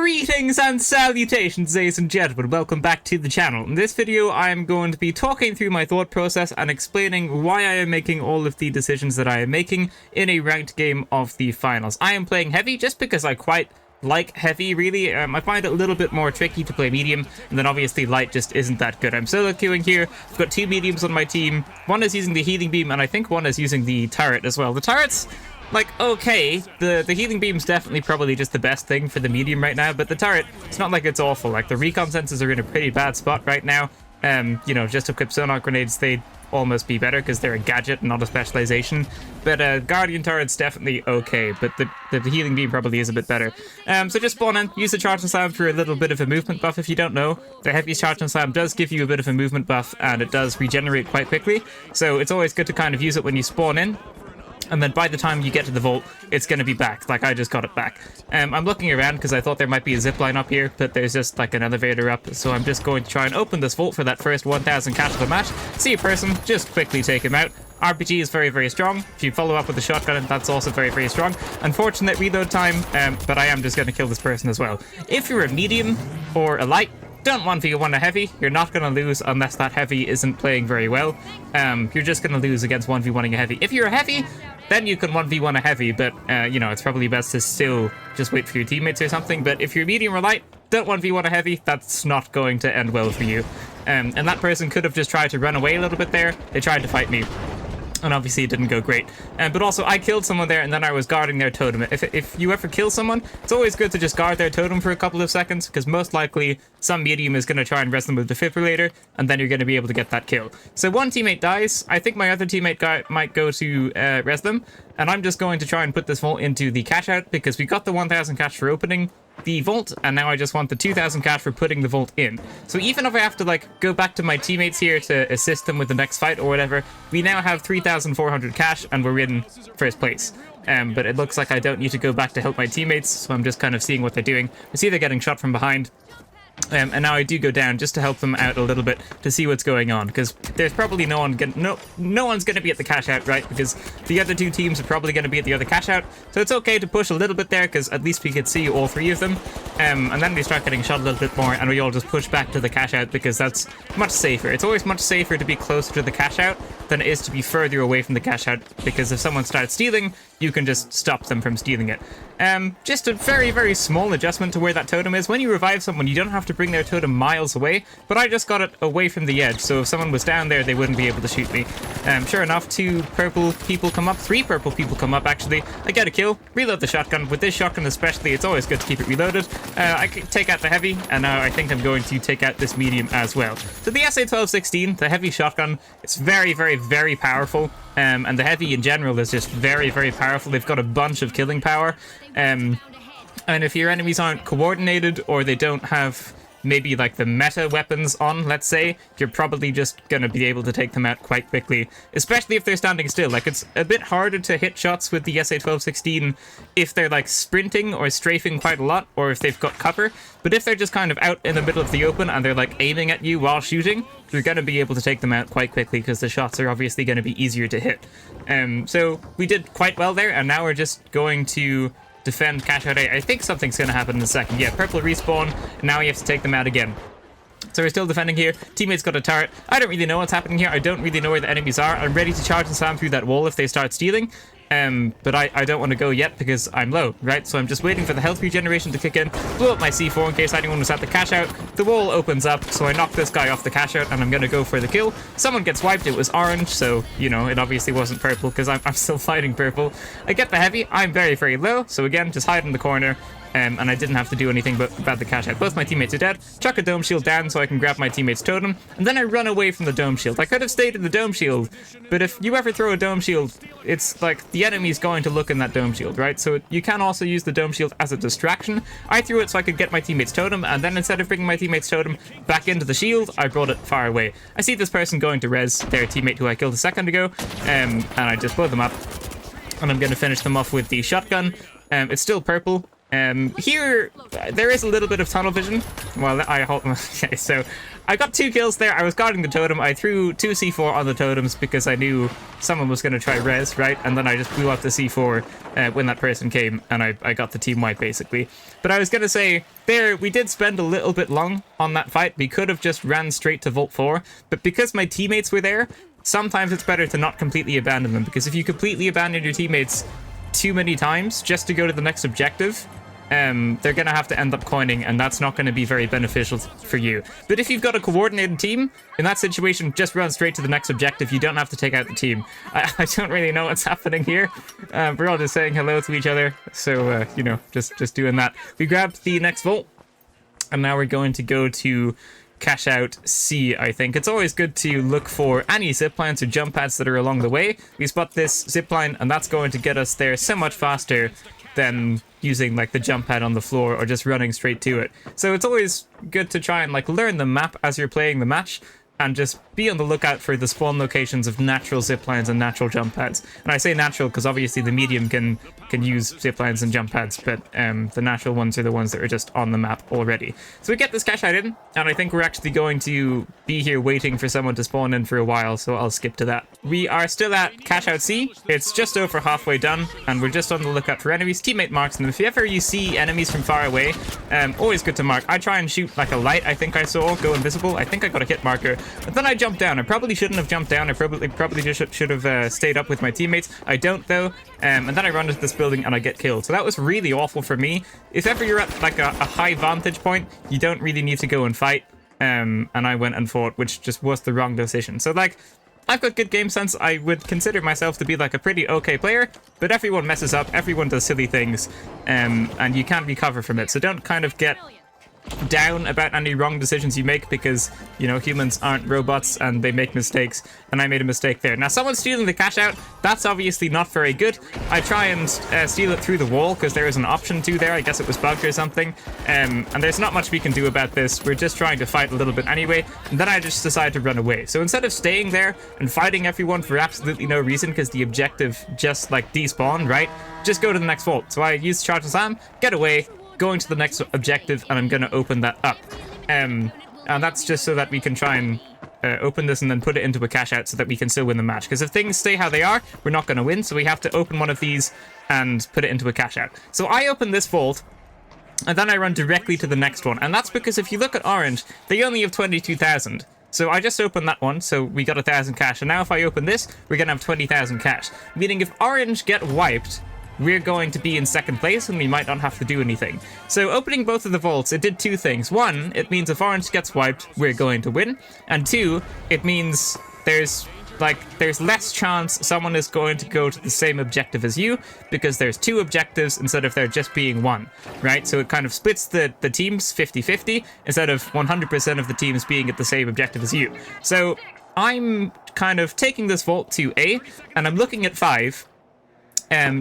Greetings and salutations, ladies and gentlemen. Welcome back to the channel. In this video, I am going to be talking through my thought process and explaining why I am making all of the decisions that I am making in a ranked game of the finals. I am playing heavy just because I quite like heavy, really. I find it a little bit more tricky to play medium, and then obviously light just isn't that good. I'm solo queuing here. I've got two mediums on my team. One is using the healing beam, and I think one is using the turret as well. The turret's like, okay, the healing beam's definitely probably just the best thing for the medium right now, but the turret, it's not like it's awful. Like, the recon sensors are in a pretty bad spot right now. You know, just equip sonar grenades, they'd almost be better because they're a gadget, not a specialization. But Guardian turret's definitely okay, but the healing beam probably is a bit better. So just spawn in, use the Charge and Slam for a little bit of a movement buff. If you don't know, the heavy Charge and Slam does give you a bit of a movement buff, and it does regenerate quite quickly. So it's always good to kind of use it when you spawn in. And then by the time you get to the vault, it's going to be back. Like, I just got it back. I'm looking around because I thought there might be a zipline up here, but there's just like an elevator up. So I'm just going to try and open this vault for that first 1,000 cash of the match. See a person, just quickly take him out. RPG is very, very strong. If you follow up with a shotgun, that's also very, very strong. Unfortunate reload time, but I am just going to kill this person as well. If you're a medium or a light, don't 1v1 a heavy. You're not going to lose unless that heavy isn't playing very well. You're just going to lose against 1v1ing a heavy. If you're a heavy, then you can 1v1 a heavy, but, you know, it's probably best to still just wait for your teammates or something. But if you're medium or light, don't 1v1 a heavy. That's not going to end well for you. And that person could have just tried to run away a little bit there. They tried to fight me, and obviously it didn't go great. But also, I killed someone there, and then I was guarding their totem. If you ever kill someone, it's always good to just guard their totem for a couple of seconds, because most likely some medium is going to try and res them with defibrillator, and then you're going to be able to get that kill. So one teammate dies. I think my other teammate might go to res them, and I'm just going to try and put this vault into the cash out, because we got the 1,000 cash for opening the vault, and now I just want the 2,000 cash for putting the vault in. So even if I have to like go back to my teammates here to assist them with the next fight or whatever, we now have 3,400 cash and we're in first place. But it looks like I don't need to go back to help my teammates, so I'm just kind of seeing what they're doing. I see they're getting shot from behind. And now I do go down just to help them out a little bit to see what's going on, because there's probably no one's going to be at the cash out, right? Because the other two teams are probably going to be at the other cash out, so it's okay to push a little bit there, because at least we could see all three of them. And then we start getting shot a little bit more, and we all just push back to the cash out, because that's much safer. It's always much safer to be closer to the cash out than it is to be further away from the cash out, because if someone starts stealing, you can just stop them from stealing it. Just a very, very small adjustment to where that totem is. When you revive someone, you don't have to bring their totem miles away, but I just got it away from the edge, so if someone was down there, they wouldn't be able to shoot me. Sure enough, three purple people come up, actually. I get a kill, reload the shotgun. With this shotgun especially, it's always good to keep it reloaded. I can take out the heavy, and now I think I'm going to take out this medium as well. So the SA-1216, the heavy shotgun, it's very, very, very powerful. And the heavy in general is just very, very powerful. They've got a bunch of killing power. And if your enemies aren't coordinated, or they don't have maybe like the meta weapons on, let's say, you're probably just gonna be able to take them out quite quickly, especially if they're standing still. Like, it's a bit harder to hit shots with the SA-1216 if they're like sprinting or strafing quite a lot, or if they've got cover. But if they're just kind of out in the middle of the open and they're like aiming at you while shooting, you're gonna be able to take them out quite quickly, because the shots are obviously gonna be easier to hit. So we did quite well there, and now we're just going to defend cash out A. I think something's going to happen in a second. Yeah, purple respawn, and now we have to take them out again. So we're still defending here. Teammates got a turret. I don't really know what's happening here. I don't really know where the enemies are. I'm ready to charge and slam through that wall if they start stealing. But I don't want to go yet because I'm low, right? So I'm just waiting for the health regeneration to kick in, blow up my C4 in case anyone was at the cash out. The wall opens up, so I knock this guy off the cash out, and I'm going to go for the kill. Someone gets wiped. It was orange, so, you know, it obviously wasn't purple because I'm still fighting purple. I get the heavy. I'm very, very low, so again, just hide in the corner. And I didn't have to do anything but about the cash out. Both my teammates are dead. Chuck a dome shield down so I can grab my teammate's totem, and then I run away from the dome shield. I could have stayed in the dome shield, but if you ever throw a dome shield, it's like the enemy's going to look in that dome shield, right? So you can also use the dome shield as a distraction. I threw it so I could get my teammate's totem, and then instead of bringing my teammate's totem back into the shield, I brought it far away. I see this person going to res their teammate who I killed a second ago, and I just blow them up, and I'm going to finish them off with the shotgun. It's still purple. Here, there is a little bit of tunnel vision. Well, okay, so I got 2 kills there. I was guarding the totem. I threw 2 C4 on the totems because I knew someone was going to try res, right? And then I just blew up the C4 when that person came, and I got the team wipe, basically. But I was going to say, there, we did spend a little bit long on that fight. We could have just ran straight to Vault 4, but because my teammates were there, sometimes it's better to not completely abandon them, because if you completely abandon your teammates too many times just to go to the next objective, they're going to have to end up coining, and that's not going to be very beneficial for you. But if you've got a coordinated team, in that situation, just run straight to the next objective. You don't have to take out the team. I don't really know what's happening here. We're all just saying hello to each other, so, you know, just doing that. We grabbed the next vault, and now we're going to go to cash out C, I think. It's always good to look for any ziplines or jump pads that are along the way. We spot this zipline, and that's going to get us there so much faster than using like the jump pad on the floor or just running straight to it. So it's always good to try and like learn the map as you're playing the match, and just be on the lookout for the spawn locations of natural ziplines and natural jump pads. And I say natural because obviously the medium can use ziplines and jump pads, but the natural ones are the ones that are just on the map already. So we get this cash out in, and I think we're actually going to be here waiting for someone to spawn in for a while, so I'll skip to that. We are still at cash out C. It's just over halfway done, and we're just on the lookout for enemies. Teammate marks them. If ever you see enemies from far away, always good to mark. I try and shoot like a light I think I saw go invisible. I think I got a hit marker, but then I jumped down. I probably shouldn't have jumped down. I probably just should have stayed up with my teammates. I don't though, and then I run into this building and I get killed. So that was really awful for me. If ever you're at like a high vantage point, you don't really need to go and fight. And I went and fought, which just was the wrong decision. So like, I've got good game sense. I would consider myself to be like a pretty okay player, but everyone messes up. Everyone does silly things, and you can't recover from it. So don't kind of get down about any wrong decisions you make, because, you know, humans aren't robots and they make mistakes, and I made a mistake there. Now, someone's stealing the cash out. That's obviously not very good. I try and steal it through the wall because there is an option to there. I guess it was bugged or something, and there's not much we can do about this. We're just trying to fight a little bit anyway, and then I just decide to run away. So instead of staying there and fighting everyone for absolutely no reason because the objective just like despawned, right, just go to the next vault. So I use Charge Sam, get away, going to the next objective, and I'm going to open that up. And that's just so that we can try and open this and then put it into a cash out so that we can still win the match. Because if things stay how they are, we're not going to win. So we have to open one of these and put it into a cash out. So I open this vault, and then I run directly to the next one. And that's because if you look at Orange, they only have 22,000. So I just opened that one, so we got 1,000 cash. And now if I open this, we're going to have 20,000 cash. Meaning if Orange get wiped, we're going to be in second place and we might not have to do anything. So opening both of the vaults, it did 2 things. 1, it means if Orange gets wiped, we're going to win. And 2, it means there's less chance someone is going to go to the same objective as you, because there's 2 objectives instead of there just being 1, right? So it kind of splits the teams 50-50 instead of 100% of the teams being at the same objective as you. So I'm kind of taking this vault to A, and I'm looking at 5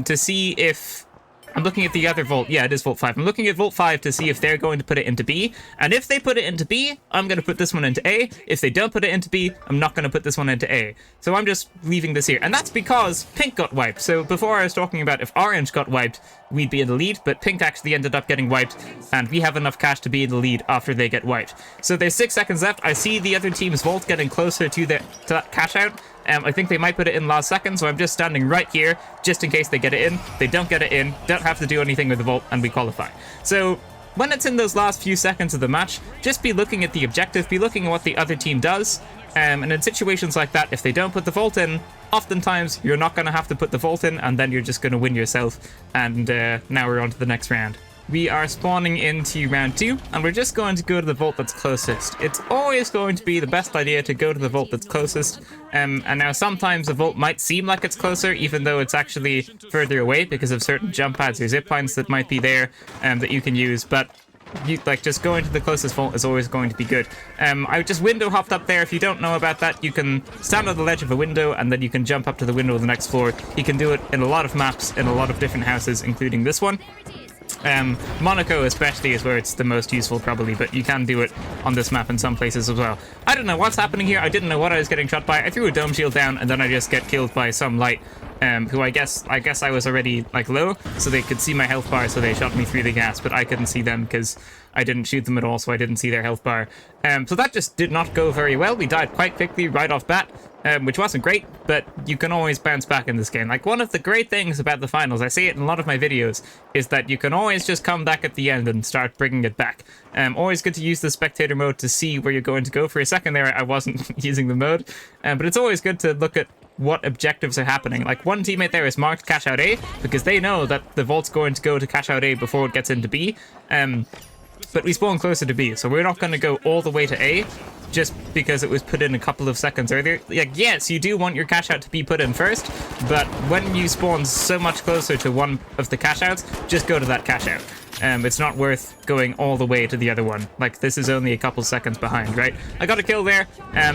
to see if... I'm looking at the other vault. Yeah, it is vault 5. I'm looking at vault 5 to see if they're going to put it into B. And if they put it into B, I'm going to put this one into A. If they don't put it into B, I'm not going to put this one into A. So I'm just leaving this here. And that's because Pink got wiped. So before I was talking about if Orange got wiped, we'd be in the lead. But Pink actually ended up getting wiped. And we have enough cash to be in the lead after they get wiped. So there's 6 seconds left. I see the other team's vault getting closer to that cash out. I think they might put it in last second, so I'm just standing right here, just in case they get it in. They don't get it in, don't have to do anything with the vault, and we qualify. So when it's in those last few seconds of the match, just be looking at the objective, be looking at what the other team does, and in situations like that, if they don't put the vault in, oftentimes you're not going to have to put the vault in, and then you're just going to win yourself, and now we're on to the next round. We are spawning into round 2, and we're just going to go to the vault that's closest. It's always going to be the best idea to go to the vault that's closest, and now sometimes the vault might seem like it's closer, even though it's actually further away because of certain jump pads or zip lines that might be there that you can use, but just going to the closest vault is always going to be good. I just window hopped up there. If you don't know about that, you can stand on the ledge of a window and then you can jump up to the window of the next floor. You can do it in a lot of maps, in a lot of different houses, including this one. Monaco especially is where it's the most useful probably, but you can do it on this map in some places as well. I don't know what's happening here. I didn't know what I was getting shot by. I threw a dome shield down and then I just get killed by some light. who I guess I was already like low, so they could see my health bar, so they shot me through the gas, but I couldn't see them because I didn't shoot them at all, so I didn't see their health bar. So that just did not go very well. We died quite quickly right off bat, which wasn't great, but you can always bounce back in this game. Like, one of the great things about the finals, I say it in a lot of my videos, is that you can always just come back at the end and start bringing it back. Always good to use the spectator mode to see where you're going to go. For a second there, I wasn't using the mode, but it's always good to look at what objectives are happening. Like, one teammate there is marked cash out A because they know that the vault's going to go to cash out A before it gets into B. But we spawn closer to B, so we're not going to go all the way to A just because it was put in a couple of seconds earlier. Like, yes, you do want your cash out to be put in first, but when you spawn so much closer to one of the cash outs, just go to that cash out. It's not worth going all the way to the other one. Like, this is only a couple seconds behind, right? I got a kill there.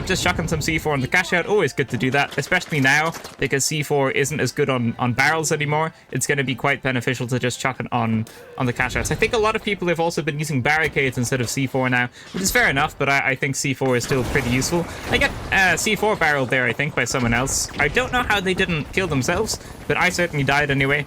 Just chucking some C4 on the cash out. Always good to do that, especially now, because C4 isn't as good on barrels anymore. It's going to be quite beneficial to just chuck it on the cash outs. I think a lot of people have also been using barricades instead of C4 now, which is fair enough, but I think C4 is still pretty useful. I get C4 barreled there, I think, by someone else. I don't know how they didn't kill themselves, but I certainly died anyway.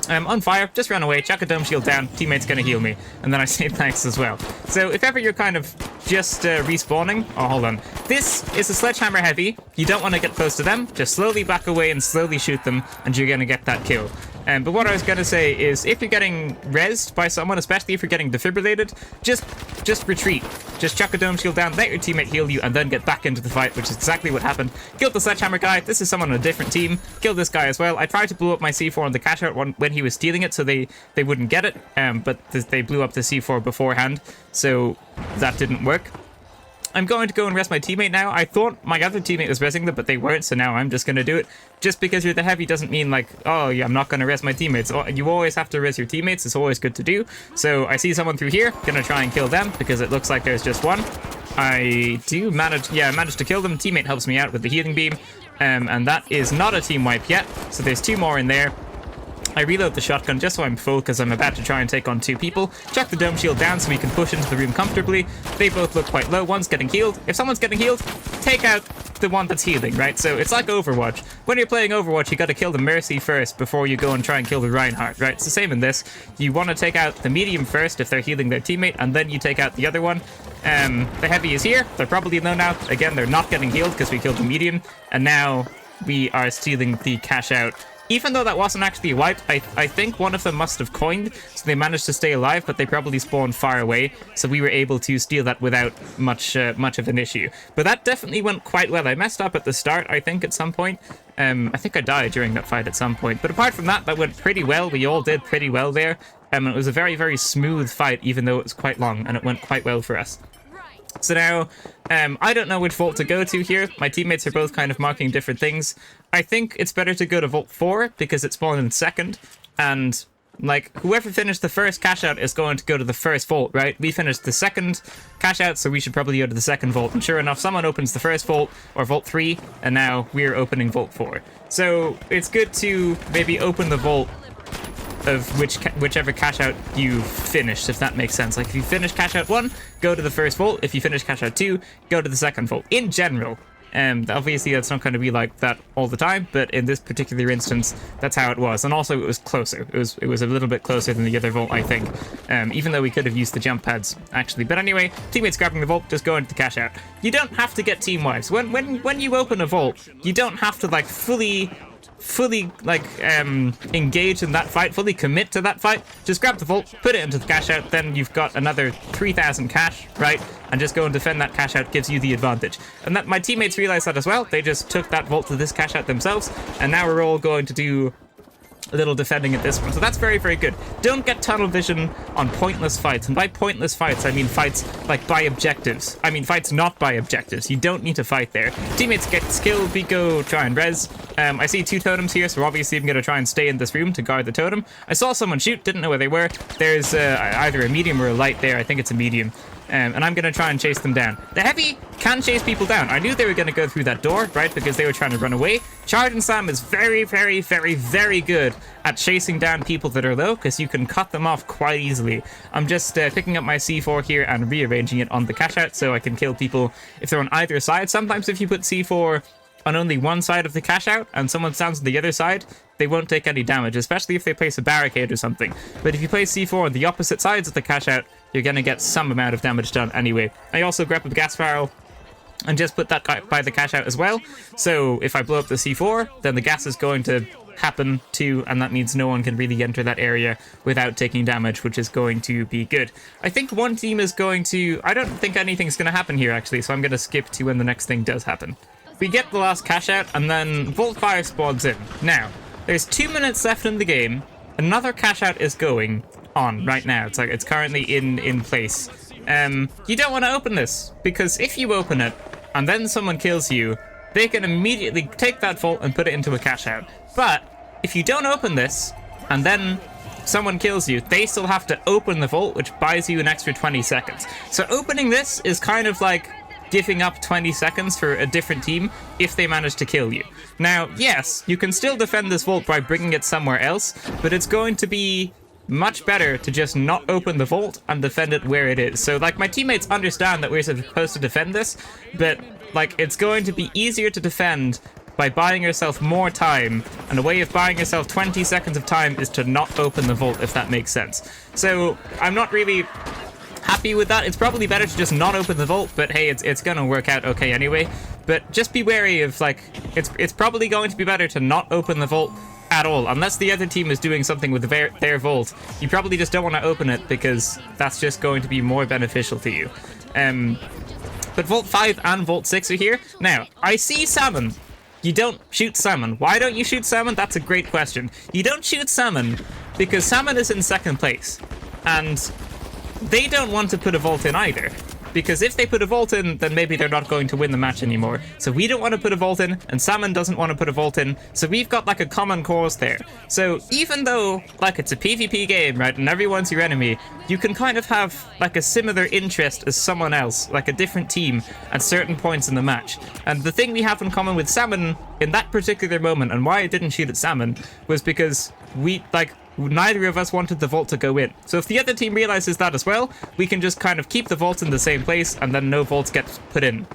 On fire, just run away, chuck a dome shield down, teammate's gonna heal me, and then I say thanks as well. So if ever you're kind of just respawning, oh, hold on. This is a sledgehammer heavy. You don't want to get close to them, just slowly back away and slowly shoot them, and you're gonna get that kill. But what I was gonna say is, if you're getting rezzed by someone, especially if you're getting defibrillated, just retreat. Just chuck a dome shield down, let your teammate heal you, and then get back into the fight, which is exactly what happened. Killed the sledgehammer guy. This is someone on a different team. Killed this guy as well. I tried to blow up my C4 on the cash out when he was stealing it, so they wouldn't get it. But they blew up the C4 beforehand, so that didn't work. I'm going to go and rest my teammate now. I thought my other teammate was resting them, but they weren't, so now I'm just going to do it. Just because you're the heavy doesn't mean, like, oh, yeah, I'm not going to rest my teammates. You always have to rest your teammates. It's always good to do. So I see someone through here. Going to try and kill them because it looks like there's just one. I managed to kill them. Teammate helps me out with the healing beam. And that is not a team wipe yet. So there's two more in there. I reload the shotgun just so I'm full because I'm about to try and take on two people. Chuck the dome shield down so we can push into the room comfortably. They both look quite low. One's getting healed. If someone's getting healed, take out the one that's healing, right? So it's like Overwatch. When you're playing Overwatch, you got to kill the Mercy first before you go and try and kill the Reinhardt, right? It's the same in this. You want to take out the medium first if they're healing their teammate, and then you take out the other one. The heavy is here. They're probably low now. Again, they're not getting healed because we killed the medium, and now we are stealing the cash out. Even though that wasn't actually a wipe, I think one of them must have coined, so they managed to stay alive, but they probably spawned far away, so we were able to steal that without much of an issue. But that definitely went quite well. I messed up at the start, I think, at some point. I think I died during that fight at some point. But apart from that, that went pretty well. We all did pretty well there. It was a very, very smooth fight, even though it was quite long, and it went quite well for us. So now, I don't know which vault to go to here. My teammates are both kind of marking different things. I think it's better to go to Vault 4 because it spawned in second. And, like, whoever finished the first cash out is going to go to the first vault, right? We finished the second cash out, so we should probably go to the second vault. And sure enough, someone opens the first vault, or Vault 3, and now we're opening Vault 4. So it's good to maybe open the vault of whichever cash out you finished, if that makes sense. Like, if you finish cash out 1, go to the first vault. If you finish cash out 2, go to the second vault. In general. Obviously that's not going to be like that all the time, but in this particular instance, that's how it was. And also it was closer. It was a little bit closer than the other vault, I think. Even though we could have used the jump pads, actually. But anyway, teammates grabbing the vault, just go into the cash out. You don't have to get team wipes. When you open a vault, you don't have to, like, fully like engage in that fight, fully commit to that fight. Just grab the vault, put it into the cash out, then you've got another 3,000 cash, right? And just go and defend that cash out gives you the advantage. And that my teammates realized that as well. They just took that vault to this cash out themselves, and now we're all going to do a little defending at this one. So that's very, very good. Don't get tunnel vision on pointless fights. And by pointless fights, I mean fights like by objectives. I mean fights not by objectives. You don't need to fight there. Teammates get skill, we go try and res. I see two totems here, so obviously I'm going to try and stay in this room to guard the totem. I saw someone shoot, didn't know where they were. There's either a medium or a light there. I think it's a medium. And I'm going to try and chase them down. The heavy can chase people down. I knew they were going to go through that door, right, because they were trying to run away. Charge and Sam is very, very, very, very good at chasing down people that are low, because you can cut them off quite easily. I'm just picking up my C4 here and rearranging it on the cash out so I can kill people if they're on either side. Sometimes if you put C4 on only one side of the cash out and someone stands on the other side, they won't take any damage, especially if they place a barricade or something. But if you place C4 on the opposite sides of the cash out, you're going to get some amount of damage done anyway. I also grab a gas barrel and just put that by the cash out as well. So if I blow up the C4, then the gas is going to happen too, and that means no one can really enter that area without taking damage, which is going to be good. I think one team is going to... I don't think anything's going to happen here, actually, so I'm going to skip to when the next thing does happen. We get the last cash out, and then Vault 5 spawns in. Now, there's 2 minutes left in the game. Another cash out is going on right now. It's like it's currently in place. You don't want to open this, because if you open it and then someone kills you, they can immediately take that vault and put it into a cash out. But if you don't open this and then someone kills you, they still have to open the vault, which buys you an extra 20 seconds. So opening this is kind of like giving up 20 seconds for a different team if they manage to kill you. Now, yes, you can still defend this vault by bringing it somewhere else, but it's going to be much better to just not open the vault and defend it where it is. So, like, my teammates understand that we're supposed to defend this, but, like, it's going to be easier to defend by buying yourself more time, and a way of buying yourself 20 seconds of time is to not open the vault, if that makes sense. So, I'm not really happy with that. It's probably better to just not open the vault, but hey, it's gonna work out okay anyway. But just be wary of, like, it's probably going to be better to not open the vault at all, unless the other team is doing something with their vault. You probably just don't want to open it, because that's just going to be more beneficial to you. But Vault 5 and Vault 6 are here. Now, I see Salmon. You don't shoot Salmon. Why don't you shoot Salmon? That's a great question. You don't shoot Salmon because Salmon is in second place, and they don't want to put a vault in either. Because if they put a vault in, then maybe they're not going to win the match anymore. So we don't want to put a vault in, and Salmon doesn't want to put a vault in, so we've got like a common cause there. So even though, like, it's a PvP game, right, and everyone's your enemy, you can kind of have like a similar interest as someone else, like a different team, at certain points in the match. And the thing we have in common with Salmon in that particular moment, and why I didn't shoot at Salmon, was because neither of us wanted the vault to go in. So if the other team realizes that as well, we can just kind of keep the vault in the same place, and then no vaults get put in.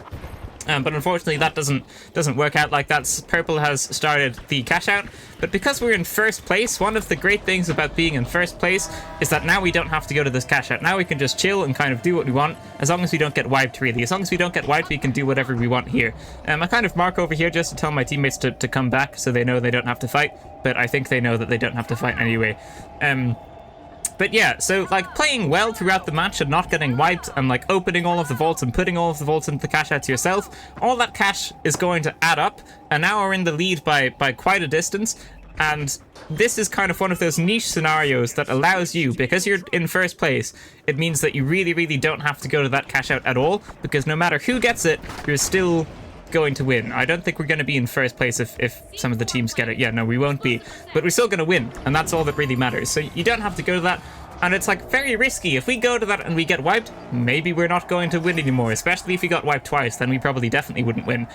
But unfortunately, that doesn't work out like that. Purple has started the cash out, but because we're in first place, one of the great things about being in first place is that now we don't have to go to this cash out. Now we can just chill and kind of do what we want, as long as we don't get wiped, really. As long as we don't get wiped, we can do whatever we want here. I kind of mark over here just to tell my teammates to come back, so they know they don't have to fight, but I think they know that they don't have to fight anyway. But yeah, so like playing well throughout the match and not getting wiped and like opening all of the vaults and putting all of the vaults into the cash outs yourself, all that cash is going to add up, and now we're in the lead by quite a distance. And this is kind of one of those niche scenarios that allows you, because you're in first place, it means that you really, really don't have to go to that cash out at all, because no matter who gets it, you're still going to win. I don't think we're going to be in first place if some of the teams get it. Yeah, no, we won't be. But we're still going to win, and that's all that really matters. So you don't have to go to that, and it's like very risky. If we go to that and we get wiped, maybe we're not going to win anymore, especially if we got wiped twice, then we probably definitely wouldn't win.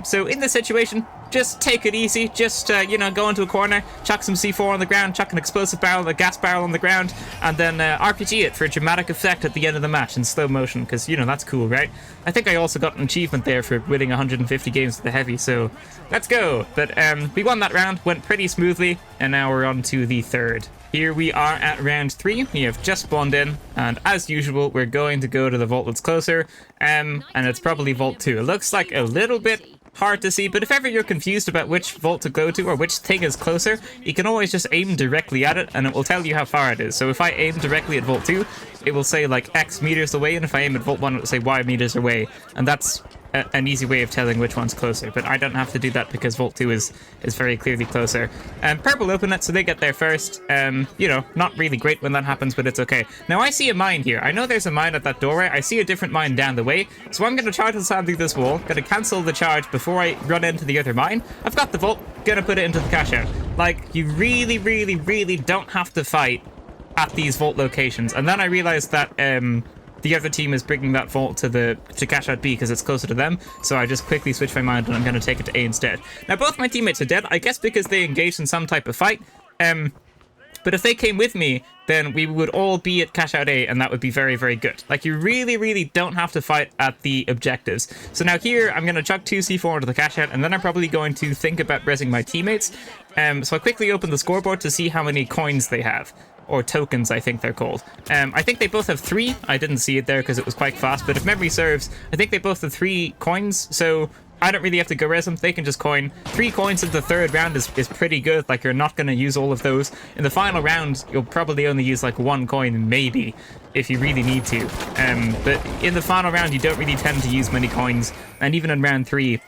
So in this situation, just take it easy. Just, go into a corner, chuck some C4 on the ground, chuck an explosive barrel, a gas barrel on the ground, and then RPG it for a dramatic effect at the end of the match in slow motion, because, that's cool, right? I think I also got an achievement there for winning 150 games with the heavy, so let's go. But we won that round, went pretty smoothly, and now we're on to the third. Here we are at round 3. We have just spawned in, and as usual, we're going to go to the vault that's closer, and it's probably vault 2. It looks like a little bit hard to see, but if ever you're confused about which vault to go to or which thing is closer, you can always just aim directly at it, and it will tell you how far it is. So if I aim directly at vault 2, it will say like X meters away, and if I aim at vault 1, it will say Y meters away, and that's an easy way of telling which one's closer, but I don't have to do that because Vault 2 is very clearly closer. Purple open it, so they get there first. Not really great when that happens, but it's okay. Now I see a mine here. I know there's a mine at that doorway. I see a different mine down the way, so I'm going to charge the sand through this wall, going to cancel the charge before I run into the other mine. I've got the vault, going to put it into the cash out. Like, you really, really, really don't have to fight at these vault locations. And then I realized that the other team is bringing that vault to cash out B because it's closer to them, so I just quickly switch my mind and I'm going to take it to A instead. Now both my teammates are dead, I guess because they engaged in some type of fight. But if they came with me, then we would all be at cash out A, and that would be very, very good. Like, you really, really don't have to fight at the objectives. So now here, I'm going to chuck 2 C4 into the cash out, and then I'm probably going to think about rezzing my teammates. So I quickly open the scoreboard to see how many coins they have. Or tokens, I think they're called. I think they both have 3. I didn't see it there because it was quite fast, but if memory serves, I think they both have 3 coins, so I don't really have to go res them. They can just coin. 3 coins in the third round is pretty good. Like, you're not going to use all of those. In the final round, you'll probably only use like 1 coin, maybe, if you really need to. But in the final round, you don't really tend to use many coins. And even in round 3,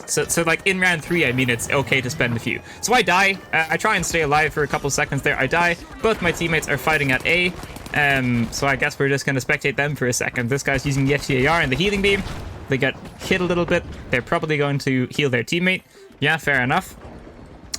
so like in round 3, I mean, it's okay to spend a few. So I die. I try and stay alive for a couple seconds there. I die. Both my teammates are fighting at A. So I guess we're just going to spectate them for a second. This guy's using the FTAR and the healing beam. They get hit a little bit. They're probably going to heal their teammate. Yeah, fair enough.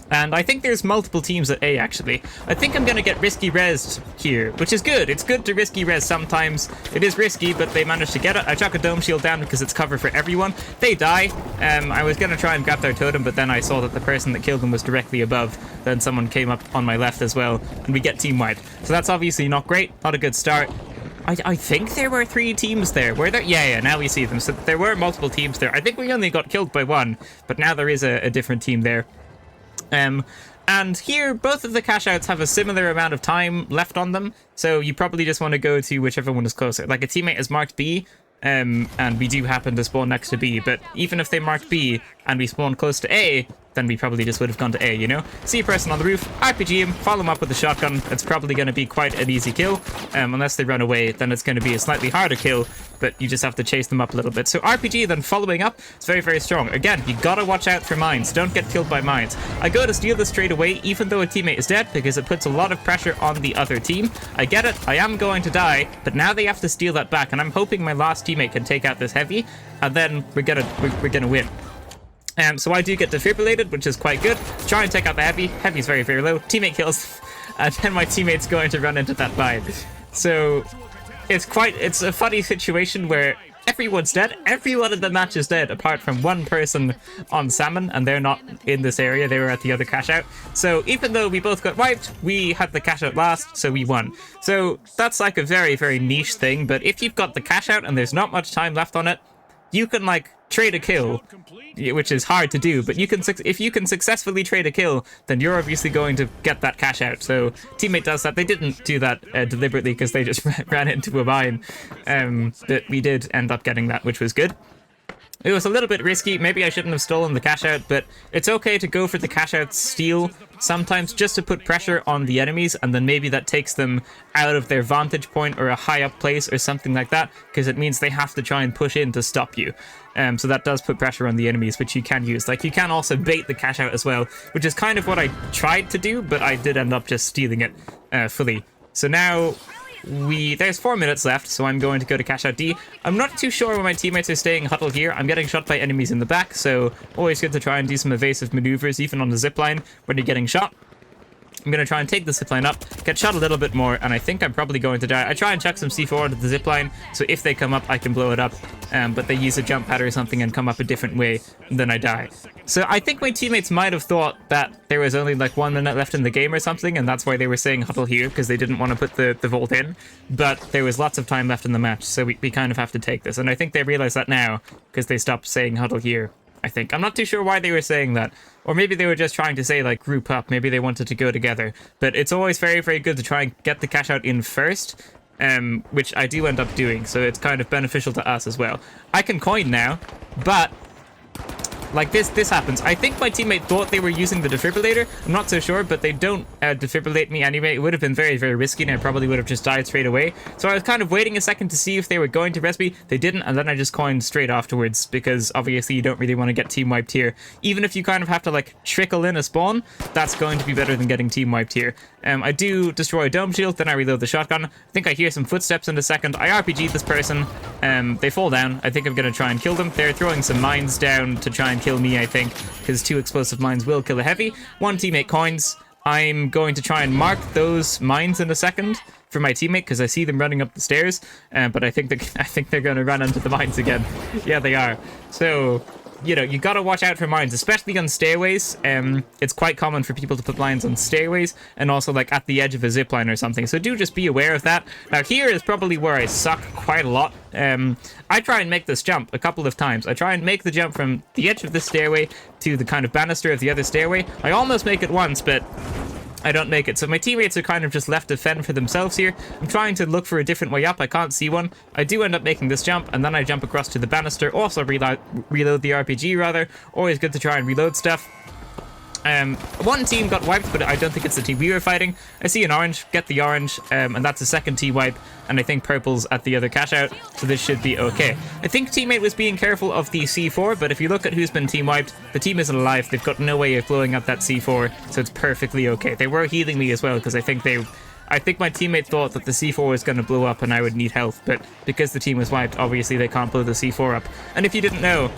And I think there's multiple teams at A, actually. I think I'm going to get risky rezzed here, which is good. It's good to risky res sometimes. It is risky, but they managed to get it. I chuck a dome shield down because it's cover for everyone. They die. I was going to try and grab their totem, but then I saw that the person that killed them was directly above. Then someone came up on my left as well, and we get team wiped. So that's obviously not great. Not a good start. I think there were 3 teams there. Were there? Yeah, now we see them. So there were multiple teams there. I think we only got killed by 1, but now there is a different team there. And here, both of the cash outs have a similar amount of time left on them, so you probably just want to go to whichever one is closer. Like, a teammate is marked B, and we do happen to spawn next to B, but even if they marked B and we spawned close to A, then we probably just would have gone to A, you know? See a person on the roof, RPG him, follow him up with a shotgun. It's probably going to be quite an easy kill. Unless they run away, then it's going to be a slightly harder kill, but you just have to chase them up a little bit. So RPG, then following up, it's very, very strong. Again, you gotta watch out for mines. Don't get killed by mines. I go to steal this straight away, even though a teammate is dead, because it puts a lot of pressure on the other team. I get it, I am going to die, but now they have to steal that back, and I'm hoping my last teammate can take out this heavy, and then we're gonna win. So I do get defibrillated, which is quite good. Try and take out the heavy. Heavy's very, very low. Teammate kills. And then my teammate's going to run into that mine. So it's a funny situation where everyone's dead. Everyone in the match is dead, apart from 1 person on Salmon, and they're not in this area. They were at the other cash out. So even though we both got wiped, we had the cash out last, so we won. So that's like a very, very niche thing. But if you've got the cash out and there's not much time left on it, you can like trade a kill, which is hard to do, but if you can successfully trade a kill, then you're obviously going to get that cash out. So teammate does that. They didn't do that deliberately because they just ran into a mine, but we did end up getting that, which was good. It was a little bit risky. Maybe I shouldn't have stolen the cash out, but it's okay to go for the cash out steal sometimes just to put pressure on the enemies, and then maybe that takes them out of their vantage point or a high up place or something like that, because it means they have to try and push in to stop you. So that does put pressure on the enemies, which you can use. Like, you can also bait the cash out as well, which is kind of what I tried to do, but I did end up just stealing it fully. So now there's 4 minutes left, so I'm going to go to cash out D. I'm not too sure where my teammates are staying huddled here. I'm getting shot by enemies in the back, so always good to try and do some evasive maneuvers, even on the zipline when you're getting shot. I'm going to try and take the zipline up, get shot a little bit more, and I think I'm probably going to die. I try and chuck some C4 into the zipline, so if they come up, I can blow it up. But they use a jump pad or something and come up a different way, and then I die. So I think my teammates might have thought that there was only like 1 minute left in the game or something, and that's why they were saying huddle here, because they didn't want to put the vault in. But there was lots of time left in the match, so we kind of have to take this. And I think they realize that now, because they stopped saying huddle here, I think. I'm not too sure why they were saying that. Or maybe they were just trying to say, like, group up. Maybe they wanted to go together. But it's always very, very good to try and get the cash out in first, which I do end up doing. So it's kind of beneficial to us as well. I can coin now, but like this happens. I think my teammate thought they were using the defibrillator. I'm not so sure, but they don't defibrillate me anyway. It would have been very, very risky, and I probably would have just died straight away. So I was kind of waiting a second to see if they were going to res me. They didn't, and then I just coined straight afterwards, because obviously you don't really want to get team wiped here. Even if you kind of have to like trickle in a spawn, that's going to be better than getting team wiped here. I do destroy a dome shield, then I reload the shotgun. I think I hear some footsteps in a second. I RPG this person. They fall down. I think I'm going to try and kill them. They're throwing some mines down to try and kill me, I think, because 2 explosive mines will kill a heavy. 1 teammate coins. I'm going to try and mark those mines in a second for my teammate, because I see them running up the stairs, but I think they're going to run into the mines again. Yeah, they are. So you know, you gotta watch out for mines, especially on stairways. It's quite common for people to put mines on stairways and also like at the edge of a zip line or something. So do just be aware of that. Now here is probably where I suck quite a lot. I try and make this jump a couple of times. I try and make the jump from the edge of the stairway to the kind of banister of the other stairway. I almost make it once, but I don't make it. So my teammates are kind of just left to fend for themselves here. I'm trying to look for a different way up. I can't see one. I do end up making this jump, and then I jump across to the banister. Also reload the RPG, rather. Always good to try and reload stuff. One team got wiped, but I don't think it's the team we were fighting. I see an orange, get the orange, and that's a second team wipe, and I think purple's at the other cash out, so this should be okay. I think teammate was being careful of the C4, but if you look at who's been team wiped, the team isn't alive. They've got no way of blowing up that C4, so it's perfectly okay. They were healing me as well, because I think my teammate thought that the C4 was going to blow up and I would need health, but because the team was wiped, obviously they can't blow the C4 up. And if you didn't know,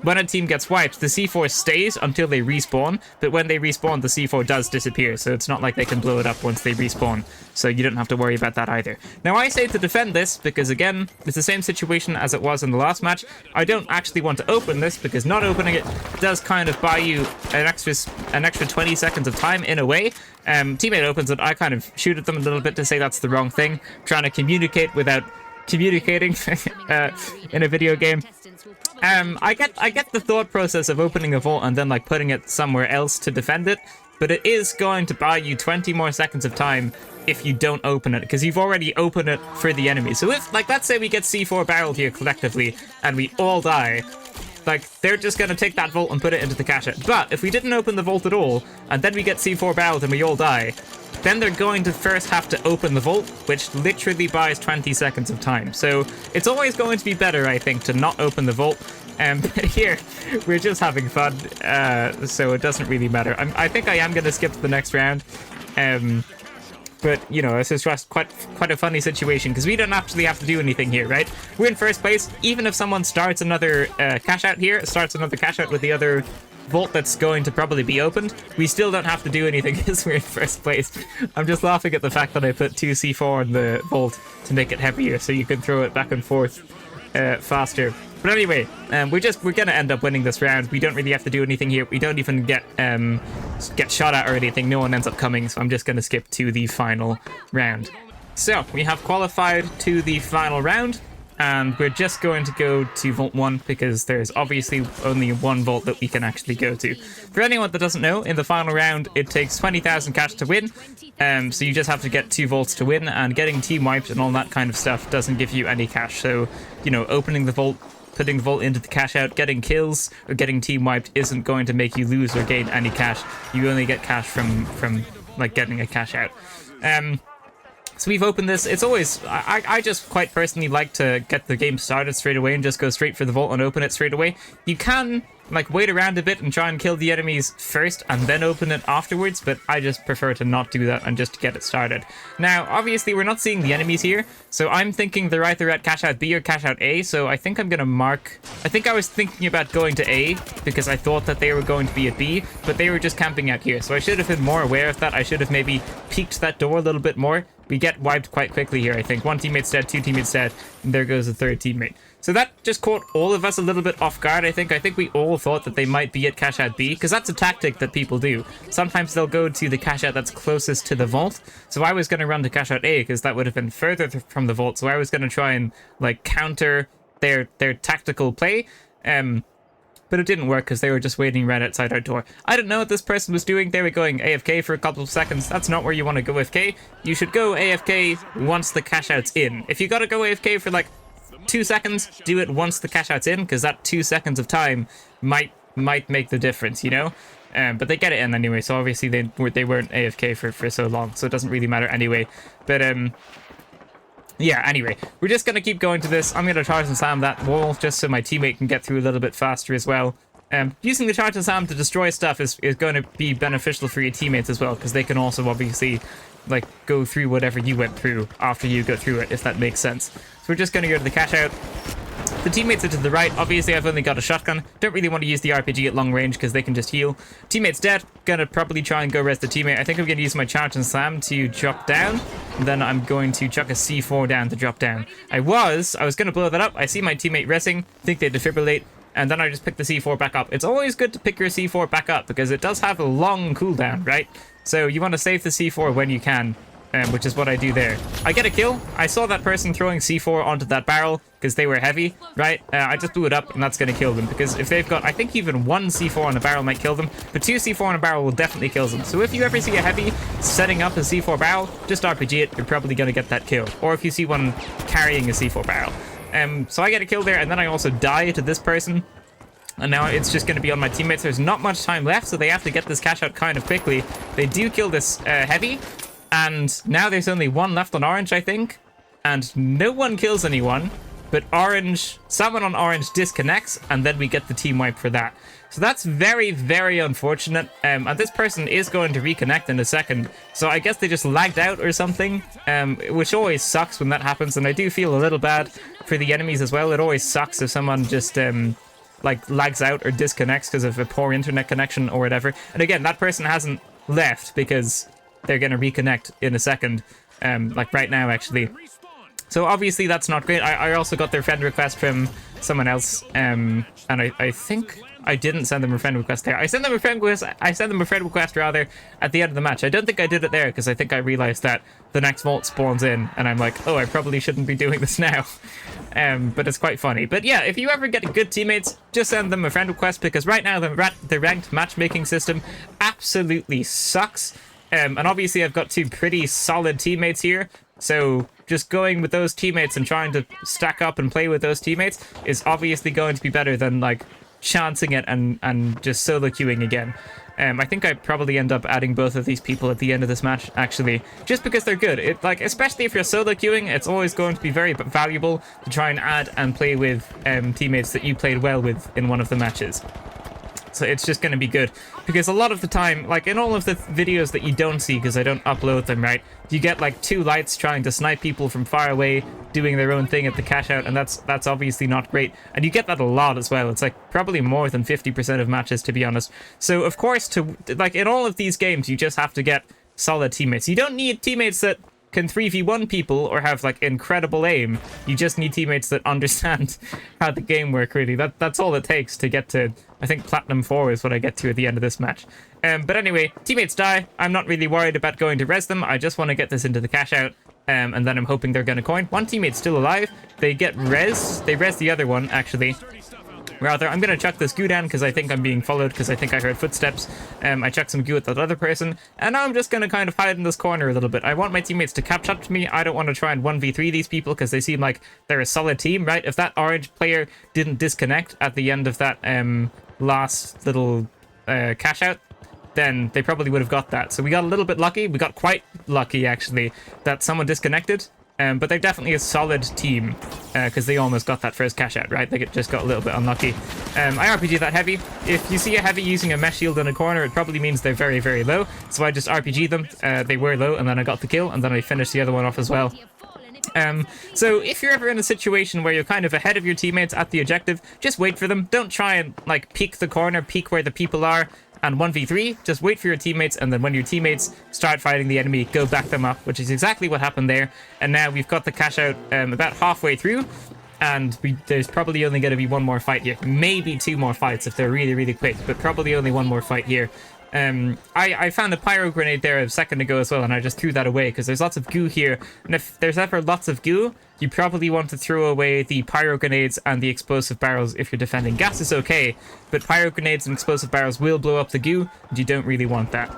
when a team gets wiped, the C4 stays until they respawn, but when they respawn, the C4 does disappear, so it's not like they can blow it up once they respawn, so you don't have to worry about that either. Now, I say to defend this, because again, it's the same situation as it was in the last match. I don't actually want to open this, because not opening it does kind of buy you an extra 20 seconds of time in a way. Teammate opens it, I kind of shoot at them a little bit to say that's the wrong thing, trying to communicate without communicating in a video game. I get the thought process of opening a vault and then like putting it somewhere else to defend it, but it is going to buy you 20 more seconds of time if you don't open it, because you've already opened it for the enemy. So if, like, let's say we get C4 barreled here collectively and we all die, like, they're just going to take that vault and put it into the cache. But if we didn't open the vault at all, and then we get C4 barreled and we all die, then they're going to first have to open the vault, which literally buys 20 seconds of time. So it's always going to be better, I think, to not open the vault. Here, we're just having fun, so it doesn't really matter. I think I am going to skip to the next round. But, you know, this is just quite a funny situation, because we don't actually have to do anything here, right? We're in first place. Even if someone starts another cash out here, starts another cash out with the other vault that's going to probably be opened, we still don't have to do anything because we're in first place. I'm just laughing at the fact that I put 2 C4 in the vault to make it heavier, so you can throw it back and forth faster. But anyway, we're gonna end up winning this round. We don't really have to do anything here. We don't even get shot at or anything. No one ends up coming, so I'm just gonna skip to the final round. So we have qualified to the final round, and we're just going to go to Vault 1 because there's obviously only one vault that we can actually go to. For anyone that doesn't know, in the final round, it takes 20,000 cash to win, so you just have to get 2 vaults to win, and getting team wiped and all that kind of stuff doesn't give you any cash. So, you know, opening the vault, putting the vault into the cash out, getting kills, or getting team wiped isn't going to make you lose or gain any cash. You only get cash from like, getting a cash out. So we've opened this. It's always, I just quite personally like to get the game started straight away and just go straight for the vault and open it straight away. You can, like, wait around a bit and try and kill the enemies first and then open it afterwards, but I just prefer to not do that and just to get it started. Now, obviously, we're not seeing the enemies here, so I'm thinking they're either at cash out B or cash out A, so I think I'm going to mark... I think I was thinking about going to A because I thought that they were going to be at B, but they were just camping out here, so I should have been more aware of that. I should have maybe peeked that door a little bit more. We get wiped quite quickly here, I think. 1 teammate's dead, 2 teammates dead, and there goes the 3rd teammate. So that just caught all of us a little bit off guard, I think. I think we all thought that they might be at cash out B, because that's a tactic that people do. Sometimes they'll go to the cash out that's closest to the vault. So I was going to run to cash out A, because that would have been further from the vault. So I was going to try and, like, counter their tactical play. But it didn't work because they were just waiting right outside our door. I don't know what this person was doing. They were going AFK for a couple of seconds. That's not where you want to go AFK. You should go AFK once the cash out's in. If you gotta go AFK for like 2 seconds, do it once the cash out's in, because that 2 seconds of time might make the difference, you know? But they get it in anyway, so obviously they weren't AFK for so long, so it doesn't really matter anyway. But yeah, anyway, we're just going to keep going to this. I'm going to charge and slam that wall just so my teammate can get through a little bit faster as well. Using the charge and slam to destroy stuff is going to be beneficial for your teammates as well, because they can also obviously, like, go through whatever you went through after you go through it, if that makes sense. So we're just going to go to the cash out. The teammates are to the right. Obviously, I've only got a shotgun. Don't really want to use the RPG at long range because they can just heal. Teammate's dead. Gonna probably try and go res the teammate. I think I'm going to use my charge and slam to drop down. And then I'm going to chuck a C4 down to drop down. I was going to blow that up. I see my teammate resing. Think they defibrillate. and then I just pick the C4 back up. It's always good to pick your C4 back up because it does have a long cooldown, right? So you want to save the C4 when you can, which is what I do there. I get a kill. I saw that person throwing C4 onto that barrel because they were heavy, right? I just blew it up, and that's going to kill them because if they've got, I think even one C4 on a barrel might kill them, but two C4 on a barrel will definitely kill them. So if you ever see a heavy setting up a C4 barrel, just RPG it. You're probably going to get that kill. Or if you see one carrying a C4 barrel. So I get a kill there, and then I also die to this person. And now it's just going to be on my teammates. There's not much time left, so they have to get this cash out kind of quickly. They do kill this heavy, and now there's only one left on orange, I think. And no one kills anyone, but someone on orange disconnects, and then we get the team wipe for that. So that's very, very unfortunate. And this person is going to reconnect in a second. So I guess they just lagged out or something, which always sucks when that happens. And I do feel a little bad for the enemies as well. It always sucks if someone just like lags out or disconnects because of a poor internet connection or whatever. And again, that person hasn't left because they're going to reconnect in a second, like right now actually. So obviously that's not great. I also got their friend request from someone else, and I think I didn't send them a friend request there. I sent them a friend request rather at the end of the match. I don't think I did it there because I think I realized that the next vault spawns in, and I'm like, oh, I probably shouldn't be doing this now. But it's quite funny. But yeah, if you ever get good teammates, just send them a friend request because right now the ranked matchmaking system absolutely sucks. And obviously I've got two pretty solid teammates here, so just going with those teammates and trying to stack up and play with those teammates is obviously going to be better than like chancing it and just solo queuing again. I think I'd probably end up adding both of these people at the end of this match, actually, just because they're good. Like, especially if you're solo queuing, it's always going to be very valuable to try and add and play with teammates that you played well with in one of the matches. So it's just going to be good because a lot of the time, like in all of the videos that you don't see because I don't upload them, right, you get like two lights trying to snipe people from far away doing their own thing at the cash out, and that's obviously not great. And you get that a lot as well. It's like probably more than 50% of matches, to be honest. So of course, to like in all of these games, you just have to get solid teammates. You don't need teammates that can 3v1 people or have like incredible aim. You just need teammates that understand how the game works, really. That's all it takes to get to, I think Platinum 4 is what I get to at the end of this match. But anyway, teammates die. I'm not really worried about going to res them. I just want to get this into the cash out. And then I'm hoping they're going to coin. One teammate's still alive. They get res. They res the other one, actually. Rather, I'm going to chuck this goo down because I think I'm being followed because I think I heard footsteps. I chucked some goo at that other person. And now I'm just going to kind of hide in this corner a little bit. I want my teammates to catch up to me. I don't want to try and 1v3 these people because they seem like they're a solid team, right? If that orange player didn't disconnect at the end of that last little cash out, then they probably would have got that. So we got a little bit lucky. We got quite lucky, actually, that someone disconnected. But they're definitely a solid team because they almost got that first cash out, right? They just got a little bit unlucky. I RPG that heavy. If you see a heavy using a mesh shield in a corner, it probably means they're very, very low. So I just RPG them. They were low, and then I got the kill, and then I finished the other one off as well. So if you're ever in a situation where you're kind of ahead of your teammates at the objective, just wait for them. Don't try and like peek the corner, peek where the people are, and 1v3, just wait for your teammates, and then when your teammates start fighting the enemy, go back them up, which is exactly what happened there. And now we've got the cash out about halfway through, and there's probably only going to be one more fight here. Maybe two more fights if they're really, really quick, but probably only one more fight here. I found a pyro grenade there a second ago as well, and I just threw that away because there's lots of goo here. And if there's ever lots of goo, you probably want to throw away the pyro grenades and the explosive barrels if you're defending. Gas is okay, but pyro grenades and explosive barrels will blow up the goo, and you don't really want that.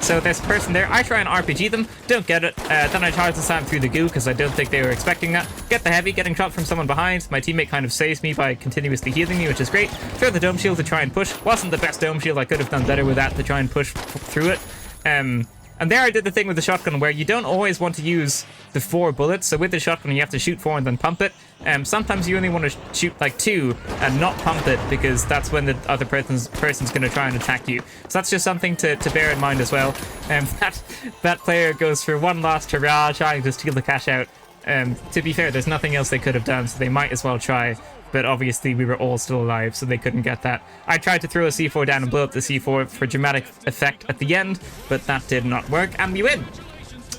So this person there, I try and RPG them, don't get it, then I charge the slam through the goo because I don't think they were expecting that. Get the heavy, getting shot from someone behind. My teammate kind of saves me by continuously healing me, which is great. Throw the dome shield to try and push. Wasn't the best dome shield, I could have done better with that to try and push through it. And there I did the thing with the shotgun where you don't always want to use the 4 bullets. So with the shotgun, you have to shoot 4 and then pump it. Sometimes you only want to shoot like 2 and not pump it because that's when the other person's going to try and attack you. So that's just something to bear in mind as well. That player goes for one last hurrah trying to steal the cash out. To be fair, there's nothing else they could have done, so they might as well try. But obviously we were all still alive, so they couldn't get that. I tried to throw a C4 down and blow up the C4 for dramatic effect at the end, but that did not work, and we win.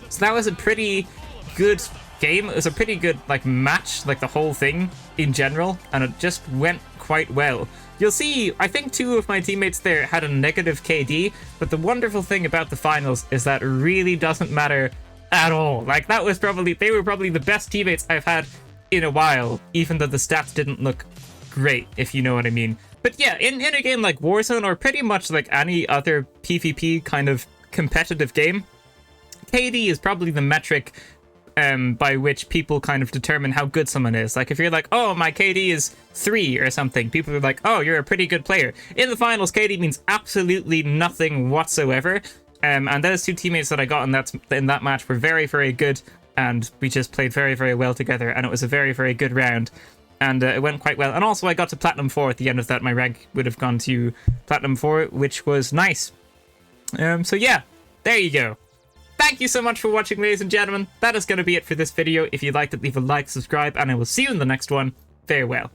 So that was a pretty good game. It was a pretty good like match, like the whole thing in general, and it just went quite well. You'll see, I think 2 of my teammates there had a negative KD, but the wonderful thing about the finals is that it really doesn't matter at all. Like, they were probably the best teammates I've had in a while, even though the stats didn't look great, if you know what I mean. But yeah, in a game like Warzone, or pretty much like any other PvP kind of competitive game, KD is probably the metric by which people kind of determine how good someone is. Like, if you're like, oh, my KD is 3 or something, people are like, oh, you're a pretty good player. In the finals, KD means absolutely nothing whatsoever. And those 2 teammates that I got in that match were very, very good, and we just played very, very well together, and it was a very, very good round. And it went quite well. And also, I got to Platinum 4 at the end of that. My rank would have gone to Platinum 4, which was nice. So yeah, there you go. Thank you so much for watching, ladies and gentlemen. That is going to be it for this video. If you liked it, leave a like, subscribe, and I will see you in the next one. Farewell.